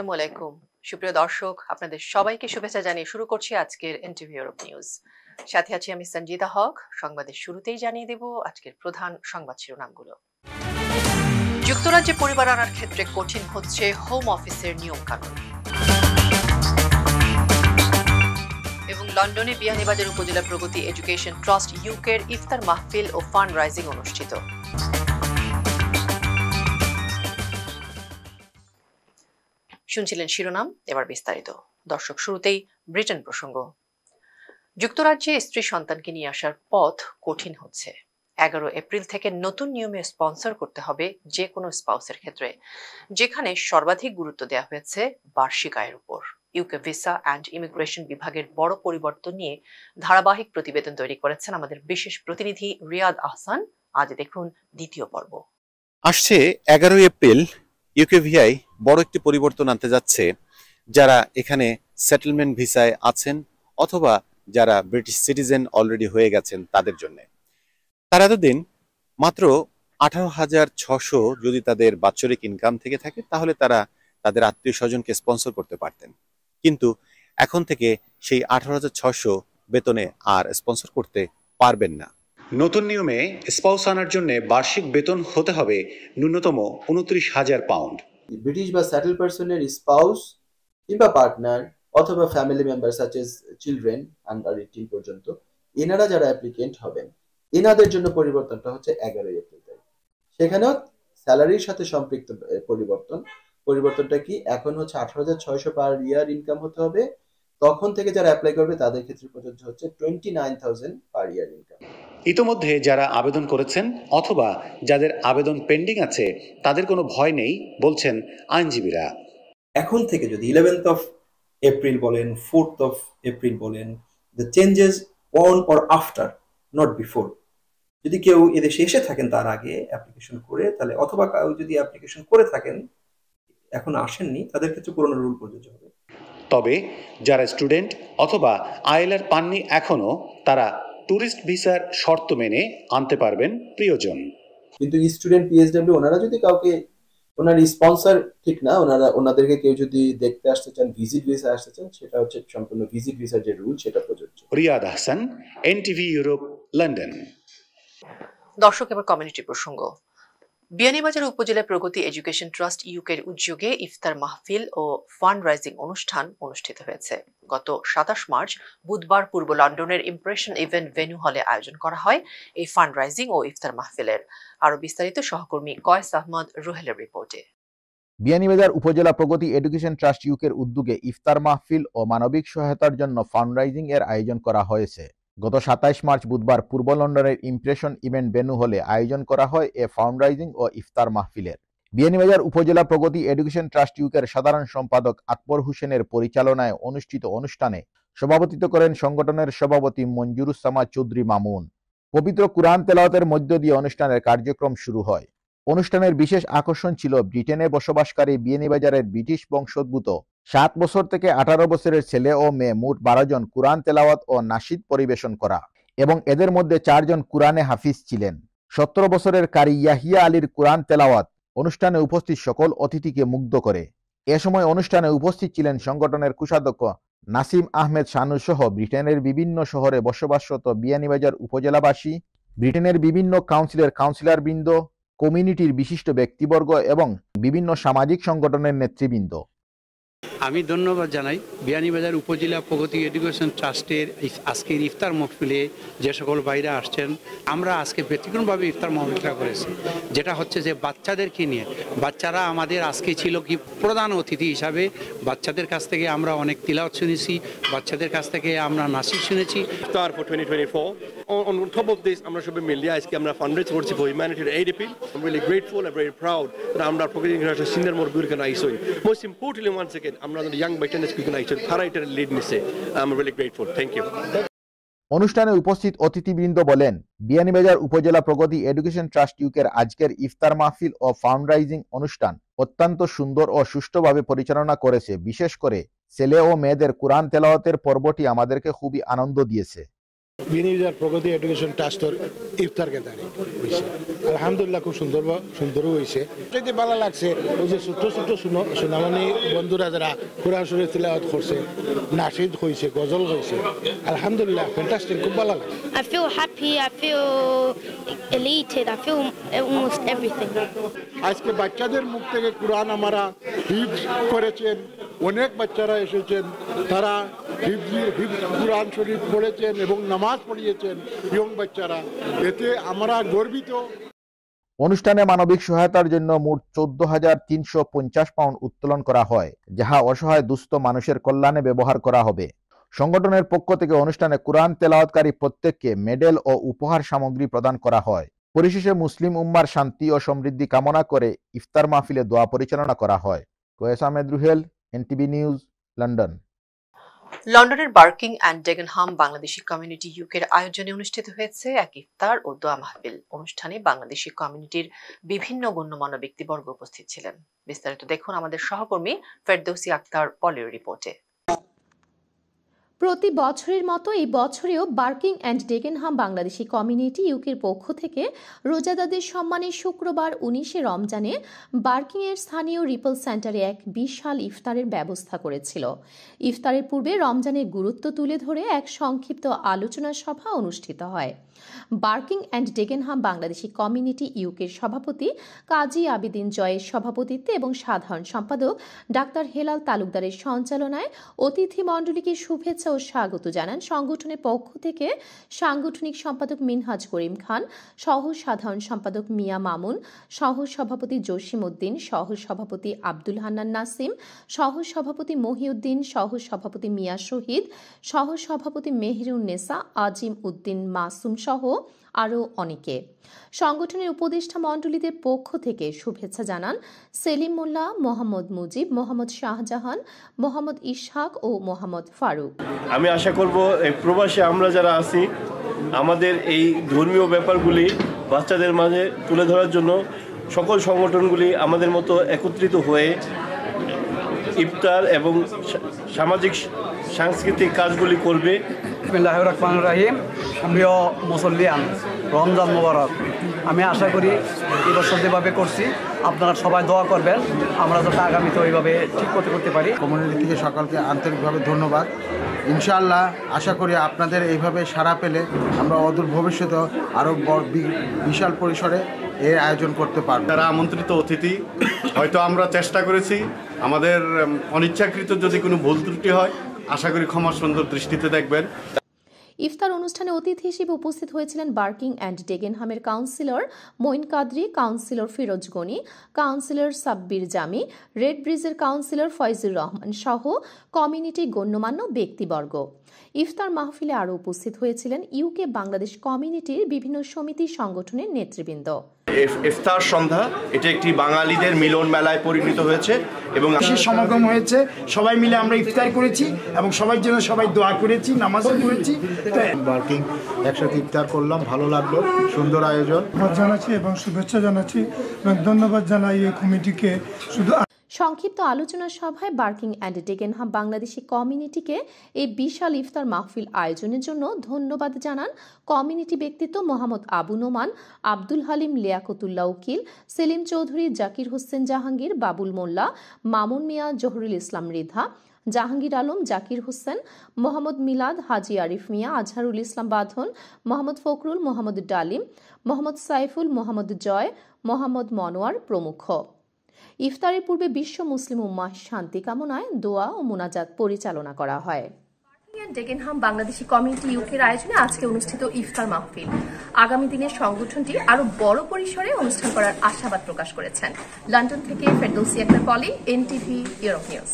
আসসালামু আলাইকুম সুপ্রিয় দর্শক, আপনাদের সবাইকে শুভেচ্ছা জানিয়ে শুরু করছি আজকের এনটিভি ইউরোপ নিউজ। সাথে আছি আমি সঞ্জিতা হক। সংবাদের শুরুতেই জানিয়ে দেব আজকের প্রধান সংবাদ শিরোনামগুলো। যুক্তরাজ্যে পরিবার আনার ক্ষেত্রে কঠিন হচ্ছে হোম অফিসের নিয়ম কানুন। এবং লন্ডনে বিয়ানীবাজার উপজেলা প্রগতি এডুকেশন ট্রাস্ট ইউকের ইফতার মাহফিল ও ফান্ড রাইজিং অনুষ্ঠিত। শুনছিলেন শিরোনাম, এবার বিস্তারিত। দর্শক, শুরুতেই ব্রিটেন প্রসঙ্গ। যুক্তরাজ্যে স্ত্রী সন্তানকে নিয়ে আসার পথ কঠিন হচ্ছে। 11 এপ্রিল থেকে নতুন নিয়মে স্পন্সর করতে হবে যে কোনো স্পাউসের ক্ষেত্রে, যেখানে সর্বাধিক গুরুত্ব দেওয়া হয়েছে বার্ষিক আয়ের উপর। ইউকে ভিসা অ্যান্ড ইমিগ্রেশন বিভাগের বড় পরিবর্তন নিয়ে ধারাবাহিক প্রতিবেদন তৈরি করেছেন আমাদের বিশেষ প্রতিনিধি রিয়াদ আহসান। আজ দেখুন দ্বিতীয় পর্ব। আসছে 11 এপ্রিল ইউকেভিআই বড় একটি পরিবর্তন আনতে যাচ্ছে যারা এখানে সেটেলমেন্ট ভিসায় আছেন অথবা যারা ব্রিটিশ সিটিজেন অলরেডি হয়ে গেছেন তাদের জন্য। তারা এতদিন মাত্র 18,600 যদি তাদের বাৎসরিক ইনকাম থেকে থাকে তাহলে তারা তাদের আত্মীয় স্বজনকে স্পন্সর করতে পারতেন, কিন্তু এখন থেকে সেই 18,600 বেতনে আর স্পন্সর করতে পারবেন না। নতুন নিয়মে স্পাউস আনার জন্য বার্ষিক বেতন হতে হবে ন্যূনতম 29,000 পাউন্ড। ব্রিটিশ বা সেটেল পার্সনের স্পাউস কিংবা পার্টনার অথবা family member such as children under 18 পর্যন্ত এনারা যারা অ্যাপ্লিকেন্ট হবেন, এনাদের জন্য পরিবর্তনটা হচ্ছে 11 এপ্রিল তারিখ। সেখানেও স্যালারির সাথে সম্পৃক্ত পরিবর্তনটা কি, এখন হচ্ছে 18,600 পার ইয়ার ইনকাম হতে হবে। তখন থেকে যারা অ্যাপ্লাই করবে তাদের ক্ষেত্রে প্রযোজ্য হচ্ছে 29,000 পার ইয়ার ইনকাম। ইতোমধ্যে যারা আবেদন করেছেন অথবা যাদের আবেদন পেন্ডিং আছে তাদের কোনো ভয় নেই বলছেন আইনজীবীরা। এখন থেকে যদি 11th of April বলেন, 4th of April বলেন, the changes on or after, not before, যদি কেউ এদেশে এসে থাকেন তার আগে অ্যাপ্লিকেশন করে, তাহলে অথবা কেউ যদি অ্যাপ্লিকেশন করে থাকেন এখন আসেননি, তাদের ক্ষেত্রে পুরনো রুল প্রযোজ্য হবে। তবে যারা স্টুডেন্ট অথবা আইএলআর পাননি এখনো, তারা ট্যুরিস্ট ভিসার শর্ত মেনে আনতে পারবেন প্রিয়জন। কিন্তু স্টুডেন্ট পিএসডব্লিউ ওনারা যদি কাউকে, ওনার স্পন্সর ঠিক না, ওনাদেরকে কেউ যদি দেখতে আসতে চান, ভিজিট ভিসা আসতে চান, সেটা হচ্ছে সম্পূর্ণ ভিজিট ভিসার যে রুল সেটা প্রযোজ্য। Riyad Ahsan, NTV Europe, London. দর্শক, এবার কমিউনিটি প্রসঙ্গ। বিয়ানীবাজার উপজেলা প্রগতি এডুকেশন ট্রাস্ট ইউকের উদ্যোগে ইফতার মাহফিল ও ফান্ড রাইজিং অনুষ্ঠান অনুষ্ঠিত হয়েছে। গত 27 মার্চ বুধবার পূর্ব লন্ডনের ইমপ্রেশন ইভেন্ট ভেন্যু হলে আয়োজন করা হয় এই ফান্ড রাইজিং ও ইফতার মাহফিলের। আরো বিস্তারিত সহকর্মী কয়েস আহমদ রুহেলের রিপোর্টে। বিয়ানীবাজার উপজেলা প্রগতি এডুকেশন ট্রাস্ট ইউকের উদ্যোগে ইফতার মাহফিল ও মানবিক সহায়তার জন্য ফান্ড রাইজিং এর আয়োজন করা হয়েছে। গত 27 মার্চ বুধবার পূর্ব লন্ডনের ইমপ্রেশন ইভেন্ট ভেন্যু হলে আয়োজন করা হয় এ ফান্ড রাইজিং ও ইফতার মাহফিলের। বিয়ানীবাজার উপজেলা প্রগতি এডুকেশন ট্রাস্ট ইউকের সাধারণ সম্পাদক আকবর হোসেনের পরিচালনায় অনুষ্ঠিত অনুষ্ঠানে সভাপতিত্ব করেন সংগঠনের সভাপতি মঞ্জুরুজ্জামা চৌধুরী মামুন। পবিত্র কুরআন তেলাওয়াতের মধ্য দিয়ে অনুষ্ঠানের কার্যক্রম শুরু হয়। অনুষ্ঠানের বিশেষ আকর্ষণ ছিল ব্রিটেনে বসবাসকারী বিয়ানীবাজারের ব্রিটিশ বংশোদ্ভূত 7 বছর থেকে 18 বছরের ছেলে ও মেয়ে মোট 12 জন কুরআন তেলাওয়াত ও নাশিদ পরিবেশন করা, এবং এদের মধ্যে 4 জন কুরআনে হাফিজ ছিলেন। 17 বছরের কারি ইয়াহিয়া আলীর কুরআন তেলাওয়াত অনুষ্ঠানে উপস্থিত সকল অতিথিকে মুগ্ধ করে। এ সময় অনুষ্ঠানে উপস্থিত ছিলেন সংগঠনের কোষাধ্যক্ষ নাসিম আহমেদ শানু সহ ব্রিটেনের বিভিন্ন শহরে বসবাসরত বিয়ানীবাজার উপজেলাবাসী, ব্রিটেনের বিভিন্ন কাউন্সিলের কাউন্সিলরবৃন্দ, কমিউনিটির বিশিষ্ট ব্যক্তিবর্গ এবং বিভিন্ন সামাজিক সংগঠনের নেতৃবৃন্দ। আমি ধন্যবাদ জানাই বিয়ানীবাজার উপজেলা প্রগতি এডুকেশন ট্রাস্টের আজকের ইফতার মাহফিলে যে সকল ভাইরা আসছেন। আমরা আজকে ব্যতিক্রমভাবে ইফতার মাহফিলটা করেছি, যেটা হচ্ছে যে বাচ্চাদেরকে নিয়ে। বাচ্চারা আমাদের আজকে ছিল কি প্রধান অতিথি হিসাবে। বাচ্চাদের কাছ থেকে আমরা অনেক তিলাওয়াত শুনেছি, বাচ্চাদের কাছ থেকে আমরা নাসিদ শুনেছি। Iftar for 2024. On top of this, আমরা সবাই মিলে আজকে আমরা ফান্ডরেজ করছি for humanitarian aid appeal. I'm really grateful and very proud that আমরা প্রগতি এডুকেশন সিনিয়র মোর বিরকে আইসই। Most importantly, once again, আমরা ইয়াং বাইটেন্স কিনা আইসই তারা এটা লিড নিছে। I'm really grateful. Thank you. অনুষ্ঠানে উপস্থিত অতিথিবৃন্দ বলেন, বিয়ানীবাজার উপজেলা প্রগতি এডুকেশন ট্রাস্ট ইউকের আজকের ইফতার মাহফিল ও ফান্ড রাইজিং অনুষ্ঠান অত্যন্ত সুন্দর ও সুষ্ঠুভাবে পরিচালনা করেছে। বিশেষ করে ছেলে ও মেয়েদের কুরআন তেলাওয়াতের পর্বটি আমাদেরকে খুবই আনন্দ দিয়েছে। বিয়ানীবাজার প্রগতি এডুকেশন ট্রাস্টর ইফতার গ্যাদারিং হয়েছে আলহামদুলিল্লাহ খুব সুন্দর হয়েছে। যদি ভালো লাগছে ওই যে ছোট ছোট সুনামনি বন্ধুরা যারা কোরআন শরীফ তিলাওয়াত করছে, নাশিদ হয়েছে, গজল হয়েছে, আলহামদুলিল্লাহ ফ্যান্টাস্টিক, খুব ভালো লাগে। I feel happy, I feel elated, I feel almost everything. আজকে বাচ্চাদের মুখ থেকে কোরআন আমরা হিফজ করেছেন, অনেক বাচ্চারা এসেছেন, তারা কোরআন শরীফ পড়েছেন এবং নামাজ পড়িয়েছেন ইয়ং বাচ্চারা, এতে আমরা গর্বিত। অনুষ্ঠানে মানবিক সহায়তার জন্য মোট 14,350 পাউন্ড উত্তোলন করা হয়, যাহা অসহায় দুস্থ মানুষের কল্যাণে ব্যবহার করা হবে। সংগঠনের পক্ষ থেকে অনুষ্ঠানে কোরআন তেলাওয়াতকারী প্রত্যেককে মেডেল ও উপহার সামগ্রী প্রদান করা হয়। পরিশেষে মুসলিম উম্মার শান্তি ও সমৃদ্ধি কামনা করে ইফতার মাহফিলে দোয়া পরিচালনা করা হয়। Qayes Ahmed Ruhel, NTV news, London. লন্ডনের Barking and Dagenham Bangladeshi community ইউকের আয়োজনে অনুষ্ঠিত হয়েছে এক ইফতার ও দোয়া মাহফিল। অনুষ্ঠানে বাংলাদেশি কমিউনিটির বিভিন্ন গণ্যমান্য ব্যক্তিবর্গ উপস্থিত ছিলেন। বিস্তারিত দেখুন আমাদের সহকর্মী ফেরদৌসী আক্তার পলের রিপোর্টে। প্রতি বছরের মতো এই বছরেও Barking and Dagenham Bangladeshi community ইউকের পক্ষ থেকে রোজাদারদের সম্মানে শুক্রবার 19শে রমজানে বার্কিংয়ের স্থানীয় রিপল সেন্টারে এক বিশাল ইফতারের ব্যবস্থা করেছিল। ইফতারের পূর্বে রমজানের গুরুত্ব তুলে ধরে এক সংক্ষিপ্ত আলোচনা সভা অনুষ্ঠিত হয়। Barking and Dagenham Bangladeshi community ইউকের সভাপতি কাজী আবেদিন জয়ের সভাপতিত্বে এবং সাধারণ সম্পাদক ডাক্তার হেলাল তালুকদারের সঞ্চালনায় অতিথি মণ্ডলীকে শুভেচ্ছা ও স্বাগত জানান সংগঠনের পক্ষ থেকে সাংগঠনিক সম্পাদক মিনহাজ করিম খান, সহ সাধারণ সম্পাদক মিয়া মামুন, সহ সভাপতি জসিম উদ্দিন, সহ সভাপতি আব্দুল হান্নান নাসিম, সহ সভাপতি মহিউদ্দিন, সহ সভাপতি মিয়া শহীদ, সহ সভাপতি মেহেরুন্নেসা, আজিম উদ্দিন মাসুম সহ আরও অনেকে। সংগঠনের উপদেষ্টা মণ্ডলীদের পক্ষ থেকে শুভেচ্ছা জানান সেলিম মোল্লা, মোহাম্মদ মুজিব, মোহাম্মদ শাহজাহান, মোহাম্মদ ইসহাক ও মোহাম্মদ ফারুক। আমি আশা করব এই প্রবাসী আমরা যারা আছি আমাদের এই ধর্মীয় ব্যাপারগুলি বাচ্চাদের মাঝে তুলে ধরার জন্য সকল সংগঠনগুলি আমাদের মতো একত্রিত হয়ে ইফতার এবং সামাজিক সাংস্কৃতিক কাজগুলি করবে। বিসমিল্লাহির রহমানির রহিম। প্রিয় মুসল্লিয়ান, রমজান মোবারক। আমি আশা করি এবছর যেভাবে করছি আপনারা সবাই দোয়া করবেন, আমরা যাতে আগামীতে ওইভাবে ঠিক করতে পারি। কমিউনিটি থেকে সকলকে আন্তরিকভাবে ধন্যবাদ। ইনশাআল্লাহ আশা করি আপনাদের এইভাবে সাড়া পেলে আমরা অদূর ভবিষ্যতে আরও বিশাল পরিসরে এর আয়োজন করতে পারব। যারা আমন্ত্রিত অতিথি, হয়তো আমরা চেষ্টা করেছি, আমাদের অনিচ্ছাকৃত যদি কোনো ভুল ত্রুটি হয় আশা করি ক্ষমা সুন্দর দৃষ্টিতে দেখবেন। ইফতার অনুষ্ঠানে অতিথি হিসেবে উপস্থিত হয়েছিলেন বার্কিং অ্যান্ড ডেগেনহামের councillor Moin Qadri, councillor Firoz Gani, councillor Sabbir Jami, red ব্রিজের কাউন্সিলর ফয়জুর রহমান সহ কমিউনিটির গণ্যমান্য ব্যক্তিবর্গ। ইফতার মাহফিলে আরও উপস্থিত হয়েছিলেন ইউকে বাংলাদেশ কমিউনিটির বিভিন্ন সমিতি সংগঠনের নেতৃবৃন্দ। ইফতার সন্ধ্যা এটা একটি বাঙালিদের মিলন মেলায় পরিণত হয়েছে এবং সমাগম হয়েছে, সবাই মিলে আমরা ইফতার করেছি এবং সবার জন্য সবাই দোয়া করেছি, নামাজ পড়েছি। বার্কিং একসাথে ইফতার করলাম, ভালো লাগলো, সুন্দর আয়োজন জানাচ্ছি এবং শুভেচ্ছা জানাচ্ছি এবং ধন্যবাদ জানাই এই কমিটিকে। শুধু সংক্ষিপ্ত আলোচনা সভায় বার্কিং অ্যান্ড ডেগেনহাম বাংলাদেশি কমিউনিটিকে এই বিশাল ইফতার মাহফিল আয়োজনের জন্য ধন্যবাদ জানান কমিউনিটি ব্যক্তিত্ব মোহাম্মদ আবু নোমান, আব্দুল হালিম, লিয়াকতুল্লাহ উকিল, সেলিম চৌধুরী, জাকির হোসেন জাহাঙ্গীর, বাবুল মোল্লা, মামুন মিয়া, জহুরুল ইসলাম রিধা, জাহাঙ্গীর আলম, জাকির হোসেন, মোহাম্মদ মিলাদ, হাজি আরিফ মিয়া, আজহারুল ইসলাম বাঁধন, মোহাম্মদ ফখরুল, মোহাম্মদ ডালিম, মোহাম্মদ সাইফুল, মোহাম্মদ জয়, মোহাম্মদ মনোয়ার প্রমুখ। ইফতারের পূর্বে বিশ্ব মুসলিম উম্মাহ শান্তি কামনায় দোয়া ও মোনাজাত পরিচালনা করা হয়। ডেগেনহাম বাংলাদেশি কমিউনিটি ইউকের আয়োজনে আজকে অনুষ্ঠিত ইফতার মাহফিল আগামী দিনে সংগঠনটি আরো বড় পরিসরে অনুষ্ঠান করার আশাবাদ প্রকাশ করেছেন। লন্ডন থেকে ফেরদৌসী আক্তার পলি, এনটিভি ইউরোপ নিউজ।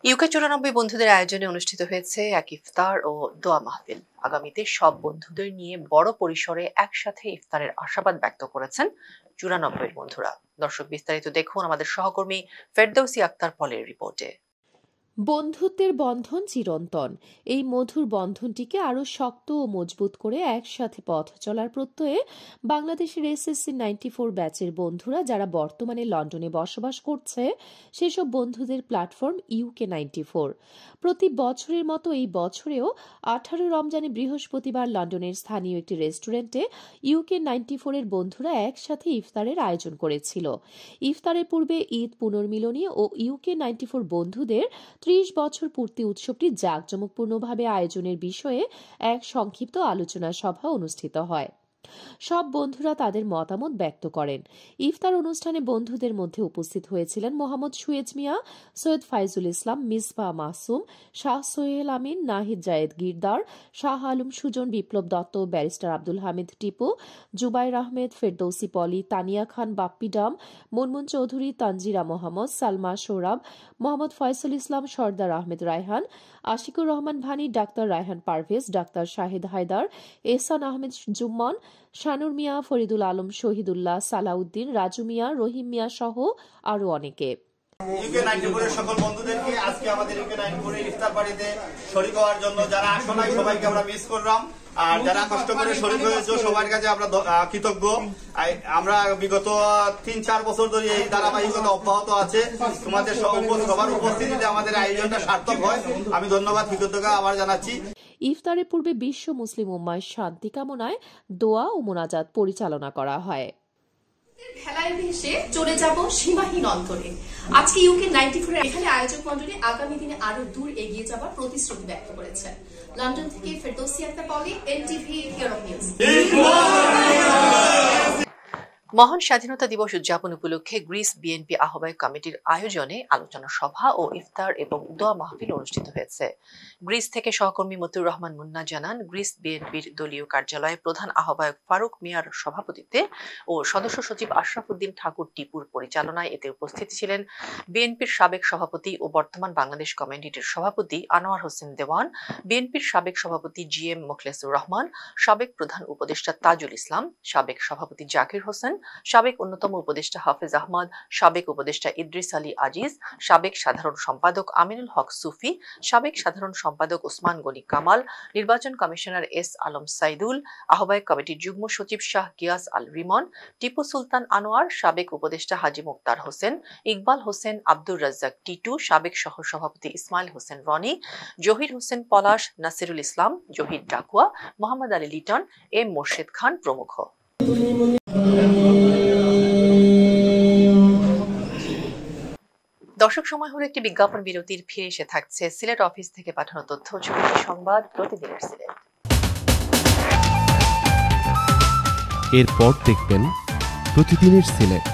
ইউকে 94 বন্ধুদের আয়োজনে অনুষ্ঠিত হয়েছে এক ইফতার ও দোয়া মাহফিল। আগামীতে সব বন্ধুদের নিয়ে বড় পরিসরে একসাথে ইফতারের আশাবাদ ব্যক্ত করেছেন 94 বন্ধুরা। দর্শক বিস্তারিত দেখুন আমাদের সহকর্মী ফেরদৌসী আক্তার পলের রিপোর্টে। বন্ধুত্বের বন্ধন চিরন্তন। এই মধুর বন্ধনটিকে আরও শক্ত ও মজবুত করে একসাথে পথ চলার প্রত্যয়ে বাংলাদেশের SSC 94 ব্যাচের বন্ধুরা যারা বর্তমানে লন্ডনে বসবাস করছে সেসব বন্ধুদের প্ল্যাটফর্ম UK 94। প্রতি বছরের মতো এই বছরেও 18 রমজানে বৃহস্পতিবার লন্ডনের স্থানীয় একটি রেস্টুরেন্টে UK 94 এর বন্ধুরা একসাথে ইফতারের আয়োজন করেছিল। ইফতারের পূর্বে ঈদ পুনর্মিলনী ও UK 94 বন্ধুদের 30 বছর পূর্তি উৎসবটি জাঁকজমকপূর্ণভাবে আয়োজনের বিষয়ে এক সংক্ষিপ্ত আলোচনা সভা অনুষ্ঠিত হয়। সব বন্ধুরা তাদের মতামত ব্যক্ত করেন। ইফতার অনুষ্ঠানে বন্ধুদের মধ্যে উপস্থিত হয়েছিলেন মোহাম্মদ সুয়েজ মিয়া, সৈয়দ ফাইজুল ইসলাম, মিসবাহ মাসুম, শাহ সোহেল আমিন, নাহিদ জায়েদ গিরদার, শাহ আলম সুজন, বিপ্লব দত্ত, ব্যারিস্টার আব্দুল হামিদ টিপু, জুবাইর আহমেদ, ফেরদৌসি পলি, তানিয়া খান বাপ্পি ডাম, মুনমুন চৌধুরী, তানজিরা মোহাম্মদ, সালমা সোরাব, মোহাম্মদ ফয়সল ইসলাম, সর্দার আহমেদ রায়হান, আশিকুর রহমান ভানি, ডাক্তার রায়হান পারভেজ, ডাক্তার শাহিদ হায়দার, এহসান আহমেদ জুম্মন, শানুর মিয়া, ফরিদুল আলম, শহীদুল্লাহ, সালাউদ্দিন, রাজু মিয়া, রহিম মিয়া সহ আরো অনেকে। UK 94 এর সকল বন্ধুদেরকে আজকে আমাদের UK 94 এর ইফতার পার্টিতে শরীক হওয়ার জন্য যারা আসো নাই সবাইকে আমরা মিস করলাম, আর যারা কষ্ট করে শরীক হয়েছে সবার কাছে আমরা কৃতজ্ঞ। আমরা বিগত 3-4 বছর ধরে এই ধারাবাহিকতা অব্যাহত আছে। তোমাদের সবার উপস্থিতিতে আমাদের আয়োজনটা সার্থক হয়। আমি ধন্যবাদ কৃতজ্ঞতা আবার জানাচ্ছি। ইফতারের পূর্বে বিশ্ব মুসলিম উম্মাহর শান্তি কামনায় দোয়া ও মোনাজাত পরিচালনা করা হয়। খেলায় ভেসে চলে যাব সীমাহীন অন্তরে। আজকে UK 94 এর এখানে আয়োজক মণ্ডলী আগামী দিনে আরো দূর এগিয়ে যাবার প্রতিশ্রুতি ব্যক্ত করেছেন। লন্ডন থেকে ফেরদৌসি আক্তার পলি, NTV ইউরোপ নিউজ। মহান স্বাধীনতা দিবস উদযাপন উপলক্ষে গ্রিস বিএনপি আহ্বায়ক কমিটির আয়োজনে আলোচনা সভা ও ইফতার এবং দোয়া মাহফিল অনুষ্ঠিত হয়েছে। গ্রিস থেকে সহকর্মী মতিউর রহমান মুন্না জানান, গ্রিস বিএনপির দলীয় কার্যালয়ে প্রধান আহ্বায়ক ফারুক মিয়ার সভাপতিত্বে ও সদস্য সচিব আশরাফ উদ্দিন ঠাকুর টিপুর পরিচালনায় এতে উপস্থিত ছিলেন বিএনপির সাবেক সভাপতি ও বর্তমান বাংলাদেশ কমিউনিটির সভাপতি আনোয়ার হোসেন দেওয়ান, বিএনপির সাবেক সভাপতি GM মোখলেসুর রহমান, সাবেক প্রধান উপদেষ্টা তাজুল ইসলাম, সাবেক সভাপতি জাকির হোসেন, সাবেক অন্যতম উপদেষ্টা হাফেজ আহমদ, সাবেক উপদেষ্টা ইদ্রিস আলী আজিজ, সাবেক সাধারণ সম্পাদক আমিনুল হক সুফি, সাবেক সাধারণ সম্পাদক ওসমান গনি কামাল, নির্বাচন কমিশনার S আলম সাইদুল, আহ্বায়ক কমিটির যুগ্ম সচিব শাহ গিয়াস আল রিমন, টিপু সুলতান আনোয়ার, সাবেক উপদেষ্টা হাজি মুক্তার হোসেন, ইকবাল হোসেন, আব্দুর রাজ্জাক টিটু, সাবেক সহ সভাপতি ইসমাইল হোসেন রনি, জহির হোসেন পলাশ, নাসিরুল ইসলাম, জহির ডাকুয়া, মোহাম্মদ আলী লিটন, M মোর্শেদ খান প্রমুখ। দর্শক, সময় হলো একটি বিজ্ঞাপন বিরতির। ফিরে এসে থাকছে সিলেট অফিস থেকে পাঠানো তথ্য ছবি সংবাদ প্রতিদিনের সিলেট। এরপর দেখবেন প্রতিদিনের সিলেট।